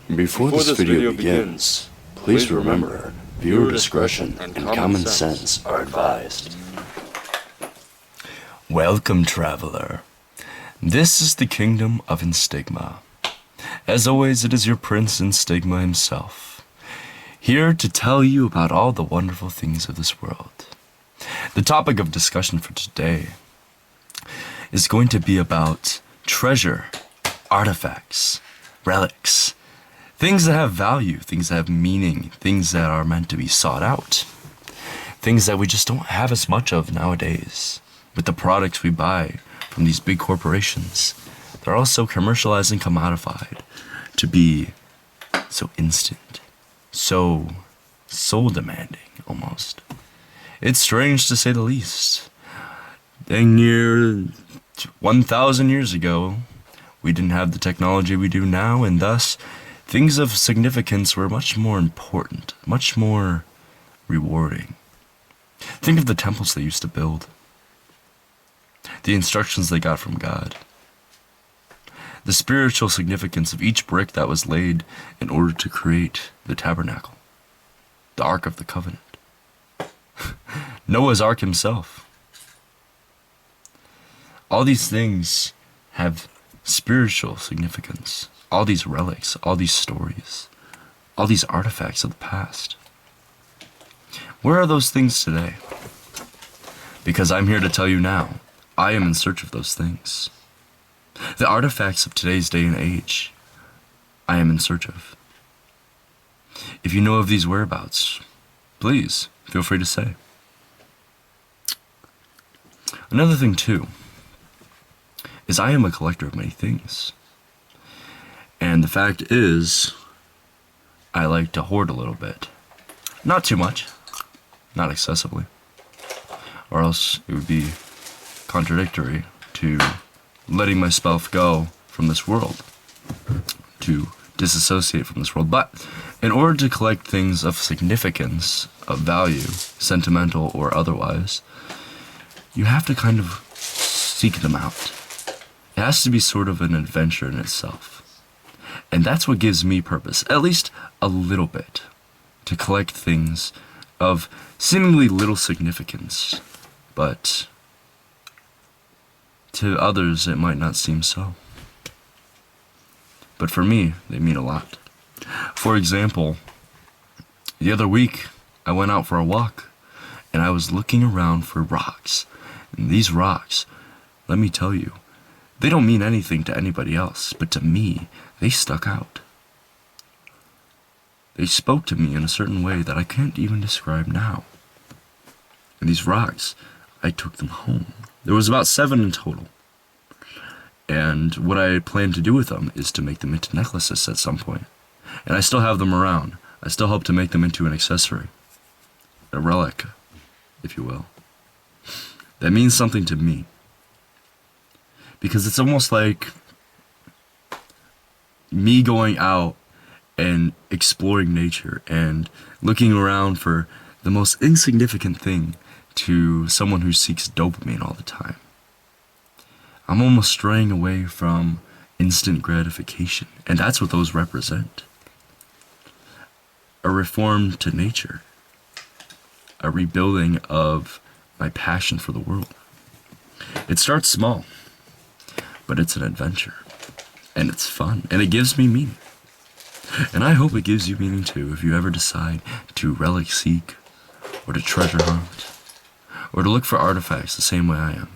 Before this video begins, please remember, viewer discretion and common sense are advised. Welcome, traveler. This is the kingdom of Instigma. As always, it is your Prince Instigma himself, here to tell you about all the wonderful things of this world. The topic of discussion for today is going to be about treasure, artifacts, relics, things that have value, things that have meaning, things that are meant to be sought out, things that we just don't have as much of nowadays. With the products we buy from these big corporations, they're all so commercialized and commodified to be so instant, so soul demanding almost. It's strange to say the least. Dang near 1,000 years ago, we didn't have the technology we do now, and thus things of significance were much more important, much more rewarding. Think of the temples they used to build, the instructions they got from God, the spiritual significance of each brick that was laid in order to create the tabernacle, the Ark of the Covenant, Noah's Ark himself. All these things have spiritual significance. All these relics, all these stories, all these artifacts of the past. Where are those things today? Because I'm here to tell you now, I am in search of those things. The artifacts of today's day and age, I am in search of. If you know of these whereabouts, please feel free to say. Another thing too, is I am a collector of many things. And the fact is, I like to hoard a little bit. Not too much, not excessively, or else it would be contradictory to letting myself go from this world, to disassociate from this world. But in order to collect things of significance, of value, sentimental or otherwise, you have to kind of seek them out. It has to be sort of an adventure in itself. And that's what gives me purpose, at least a little bit, to collect things of seemingly little significance, but to others it might not seem so. But for me, they mean a lot. For example, the other week, I went out for a walk, and I was looking around for rocks. And these rocks, let me tell you, they don't mean anything to anybody else, but to me, they stuck out. They spoke to me in a certain way that I can't even describe now. And these rocks, I took them home. There was about 7 in total. And what I planned to do with them is to make them into necklaces at some point. And I still have them around. I still hope to make them into an accessory. A relic, if you will. That means something to me. Because it's almost like me going out and exploring nature and looking around for the most insignificant thing to someone who seeks dopamine all the time. I'm almost straying away from instant gratification, and that's what those represent. A reform to nature, a rebuilding of my passion for the world. It starts small, but it's an adventure, and it's fun, and it gives me meaning. And I hope it gives you meaning too if you ever decide to relic seek, or to treasure hunt, or to look for artifacts the same way I am.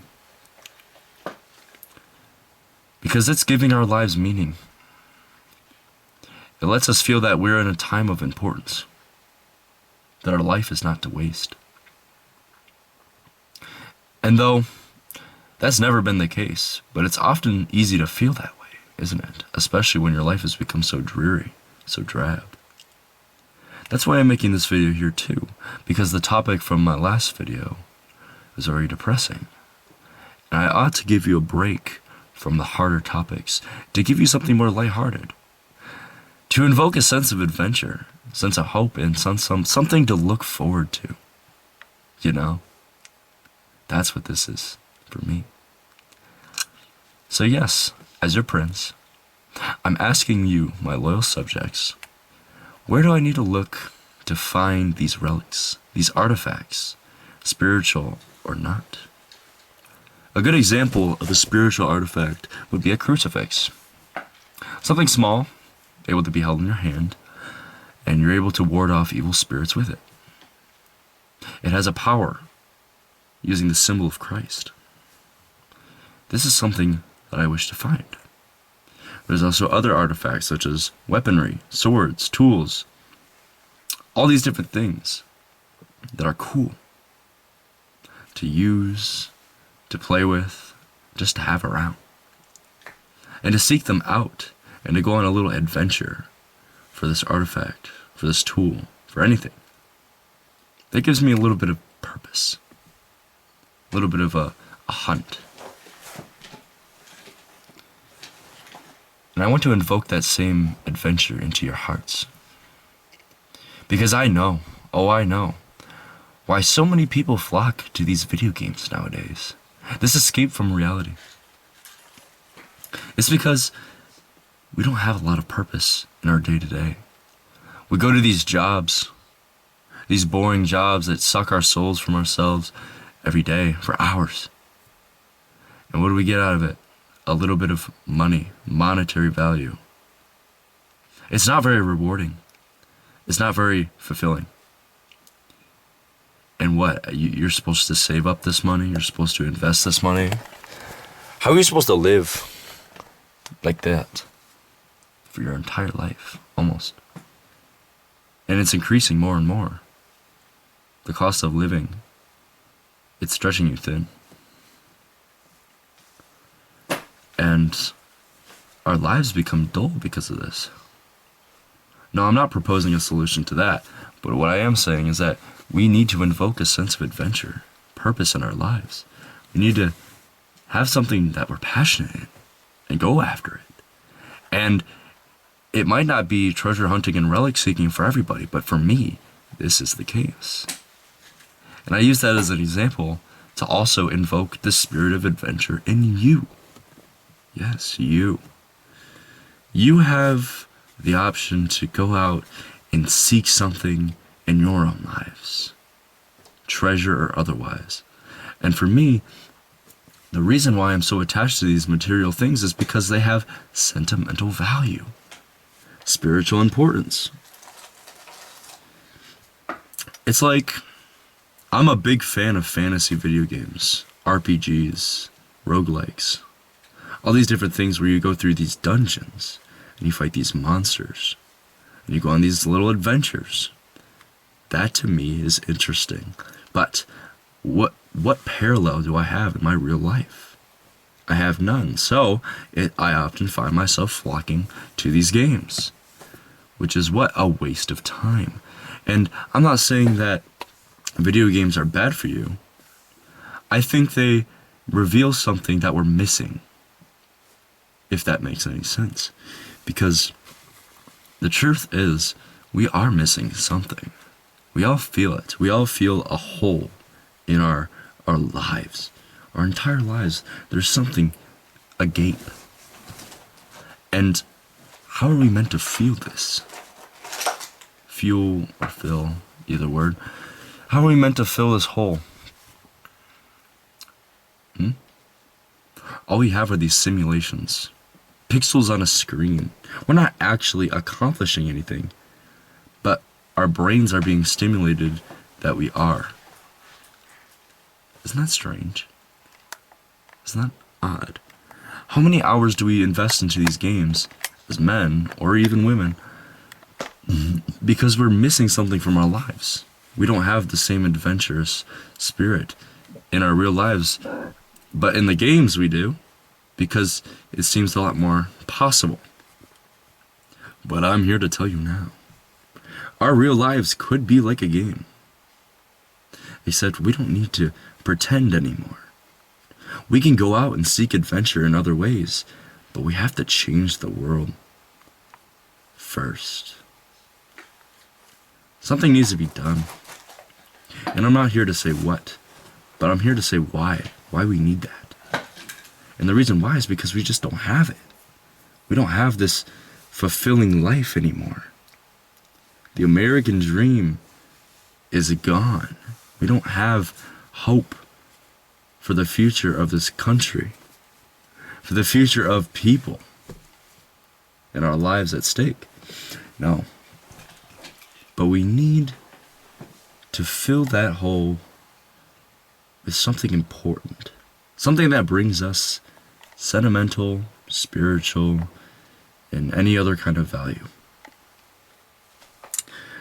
Because it's giving our lives meaning. It lets us feel that we're in a time of importance, that our life is not to waste. And though that's never been the case, but it's often easy to feel that way, isn't it? Especially when your life has become so dreary, so drab. That's why I'm making this video here too, because the topic from my last video was very depressing. And I ought to give you a break from the harder topics, to give you something more lighthearted. To invoke a sense of adventure, a sense of hope, and something to look forward to. You know? That's what this is for me. So yes, as your prince, I'm asking you, my loyal subjects, where do I need to look to find these relics, these artifacts, spiritual or not? A good example of a spiritual artifact would be a crucifix. Something small, able to be held in your hand, and you're able to ward off evil spirits with it. It has a power using the symbol of Christ. This is something that I wish to find. There's also other artifacts such as weaponry, swords, tools, all these different things that are cool to use, to play with, just to have around. And to seek them out and to go on a little adventure for this artifact, for this tool, for anything. That gives me a little bit of purpose, a little bit of a hunt. And I want to invoke that same adventure into your hearts. Because I know, I know, why so many people flock to these video games nowadays. This escape from reality. It's because we don't have a lot of purpose in our day-to-day. We go to these jobs, these boring jobs that suck our souls from ourselves every day for hours. And what do we get out of it? A little bit of money, monetary value. It's not very rewarding. It's not very fulfilling. And what? You're supposed to save up this money? You're supposed to invest this money? How are you supposed to live like that for your entire life, almost? And it's increasing more and more. The cost of living, it's stretching you thin. And our lives become dull because of this. No, I'm not proposing a solution to that, but what I am saying is that we need to invoke a sense of adventure, purpose in our lives. We need to have something that we're passionate in and go after it. And it might not be treasure hunting and relic seeking for everybody, but for me, this is the case. And I use that as an example to also invoke the spirit of adventure in you. Yes, you. You have the option to go out and seek something in your own lives, treasure or otherwise. And for me, the reason why I'm so attached to these material things is because they have sentimental value, spiritual importance. It's like, I'm a big fan of fantasy video games, RPGs, roguelikes, all these different things where you go through these dungeons and you fight these monsters and you go on these little adventures. That to me is interesting. But what parallel do I have in my real life? I have none. So I often find myself flocking to these games, which is what? A waste of time. And I'm not saying that video games are bad for you. I think they reveal something that we're missing, if that makes any sense. Because the truth is, we are missing something. We all feel it. We all feel a hole in our lives. Our entire lives, there's something agape. And how are we meant to feel this? Fuel or fill, either word. How are we meant to fill this hole? All we have are these simulations. Pixels on a screen. We're not actually accomplishing anything. But our brains are being stimulated that we are. Isn't that strange? Isn't that odd? How many hours do we invest into these games as men, or even women, because we're missing something from our lives? We don't have the same adventurous spirit in our real lives, but in the games we do, because it seems a lot more possible. But I'm here to tell you now, our real lives could be like a game. Except we don't need to pretend anymore. We can go out and seek adventure in other ways, but we have to change the world first. Something needs to be done. And I'm not here to say what, but I'm here to say why we need that. And the reason why is because we just don't have it. We don't have this fulfilling life anymore. The American dream is gone. We don't have hope for the future of this country, for the future of people, and our lives at stake. No. But we need to fill that hole with something important, something that brings us sentimental, spiritual, and any other kind of value.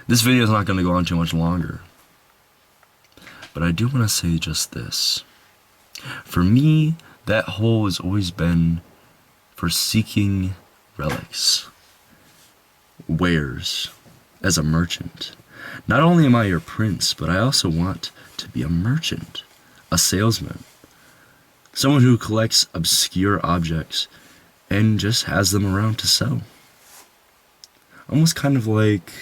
This video is not going to go on too much longer, but I do want to say just this. For me, that hole has always been for seeking relics, wares, as a merchant. Not only am I your prince, but I also want to be a merchant, a salesman, someone who collects obscure objects and just has them around to sell. Almost kind of like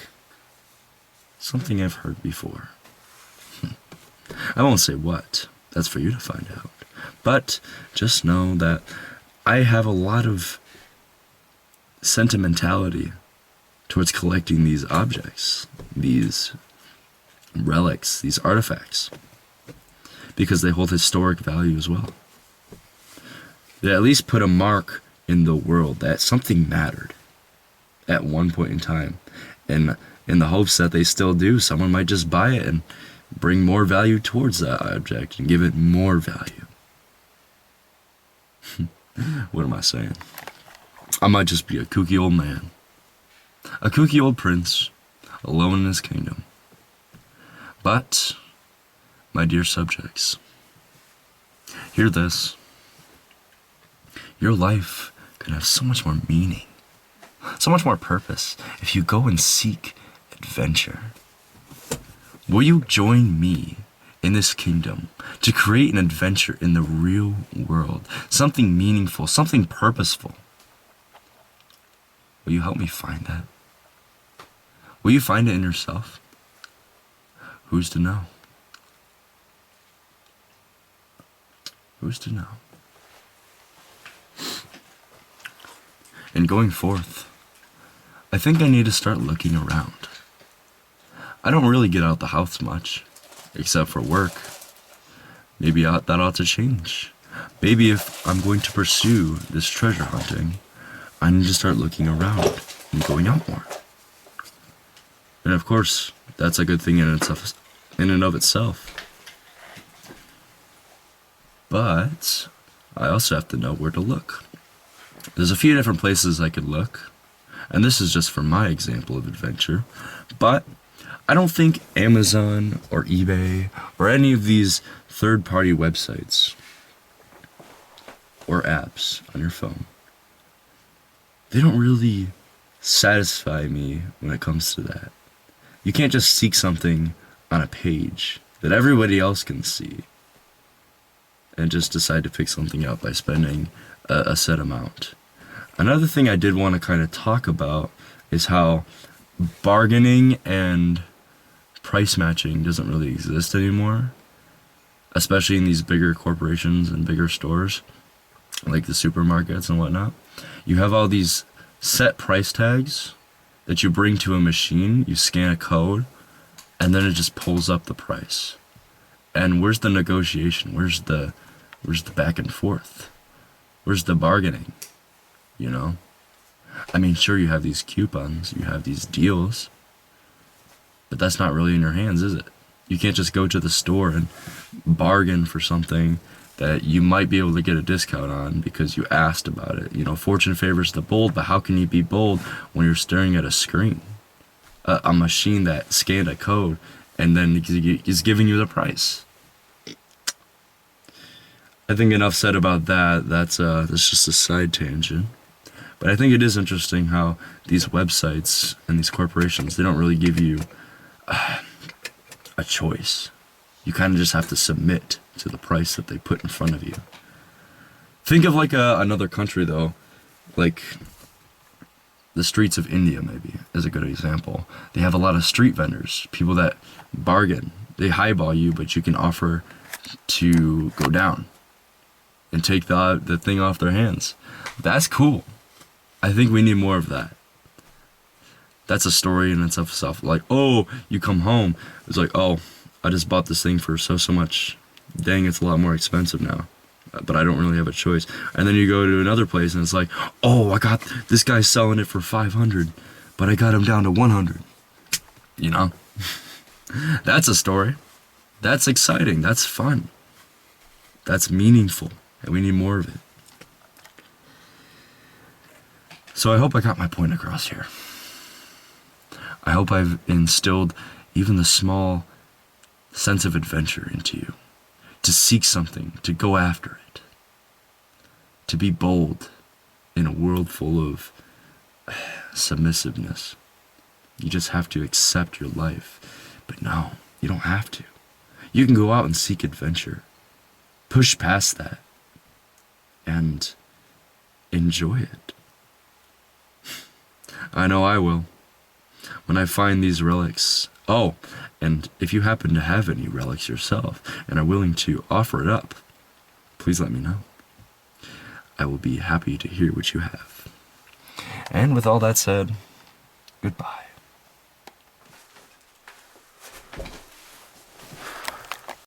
something I've heard before. I won't say what, that's for you to find out. But just know that I have a lot of sentimentality towards collecting these objects, these relics, these artifacts, because they hold historic value as well. They at least put a mark in the world that something mattered at one point in time, and in the hopes that they still do, someone might just buy it and bring more value towards that object and give it more value. What am I saying? I might just be a kooky old man, a kooky old prince, alone in his kingdom. But, my dear subjects, hear this. Your life can have so much more meaning, so much more purpose if you go and seek adventure. Will you join me in this kingdom to create an adventure in the real world? Something meaningful, something purposeful. Will you help me find that? Will you find it in yourself? Who's to know? Who's to know? And going forth, I think I need to start looking around. I don't really get out the house much, except for work. Maybe that ought to change. Maybe if I'm going to pursue this treasure hunting, I need to start looking around and going out more. And of course, that's a good thing in and of itself. But I also have to know where to look. There's a few different places I could look, and this is just for my example of adventure, but I don't think Amazon or eBay or any of these third-party websites or apps on your phone, they don't really satisfy me when it comes to that. You can't just seek something on a page that everybody else can see and just decide to pick something out by spending a set amount. Another thing I did want to kind of talk about is how bargaining and price matching doesn't really exist anymore, especially in these bigger corporations and bigger stores like the supermarkets and whatnot. You have all these set price tags that you bring to a machine, you scan a code, and then it just pulls up the price. And where's the negotiation? Where's the back and forth? Where's the bargaining? You know? I mean, sure, you have these coupons, you have these deals, but that's not really in your hands, is it? You can't just go to the store and bargain for something that you might be able to get a discount on because you asked about it. You know, fortune favors the bold, but how can you be bold when you're staring at a screen? A machine that scanned a code and then is giving you the price. I think enough said about that. That's just a side tangent. But I think it is interesting how these websites and these corporations, they don't really give you a choice. You kind of just have to submit to the price that they put in front of you. Think of like another country though, like the streets of India maybe is a good example. They have a lot of street vendors, people that bargain. They highball you, but you can offer to go down and take the thing off their hands. That's cool. I think we need more of that. That's a story in itself. Like, oh, you come home. It's like, oh, I just bought this thing for so much. Dang, it's a lot more expensive now. But I don't really have a choice. And then you go to another place and it's like, oh, I got this guy's selling it for 500, but I got him down to 100. You know? That's a story. That's exciting. That's fun. That's meaningful. And we need more of it. So I hope I got my point across here. I hope I've instilled even the small sense of adventure into you. To seek something, to go after it. To be bold in a world full of submissiveness. You just have to accept your life. But no, you don't have to. You can go out and seek adventure. Push past that. And enjoy it. I know I will. When I find these relics. Oh, and if you happen to have any relics yourself and are willing to offer it up, please let me know. I will be happy to hear what you have. And with all that said, goodbye.